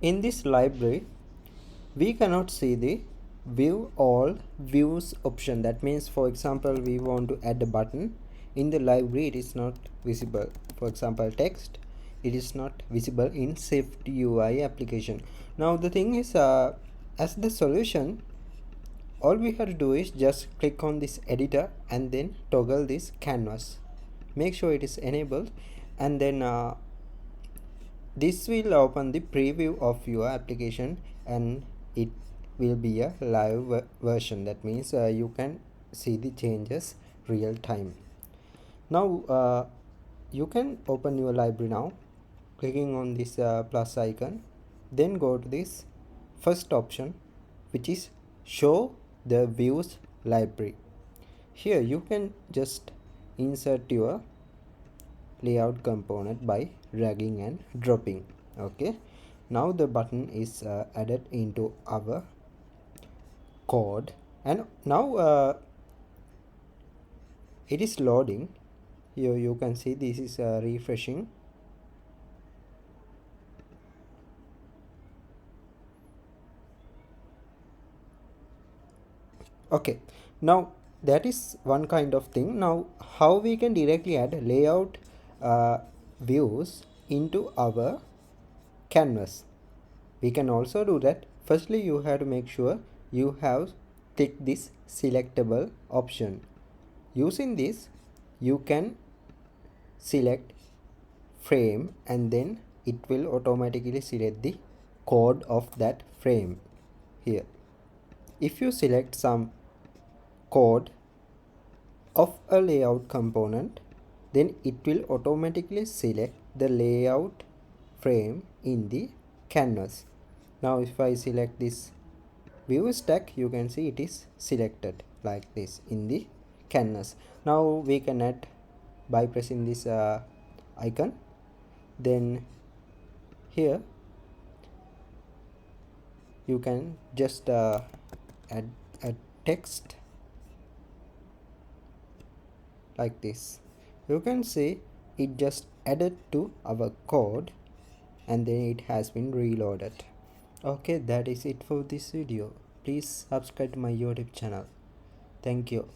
In this library, we cannot see the view all views option. That means, for example, we want to add a button in the library, it is not visible. For example, text, it is not visible in Swift UI application. Now the thing is, as the solution, all we have to do is just click on this editor and then toggle this canvas, make sure it is enabled, and then this will open the preview of your application and it will be a live version. That means you can see the changes real time. Now you can open your library now, clicking on this plus icon, then go to this first option, which is show the views library. Here you can just insert your layout component by dragging and dropping. Okay, now the button is added into our code, and now it is loading. Here you can see this is refreshing. Okay, now that is one kind of thing. Now how we can directly add layout views into our canvas? We can also do that. Firstly, you have to make sure you have ticked this selectable option. Using this, you can select frame and then it will automatically select the code of that frame here. If you select some code of a layout component, then it will automatically select the layout frame in the canvas. Now if I select this view stack, you can see it is selected like this in the canvas. Now we can add by pressing this icon, then here you can just add a text like this. You can see it just added to our code and then it has been reloaded. Okay, that is it for this video. Please subscribe to my YouTube channel. Thank you.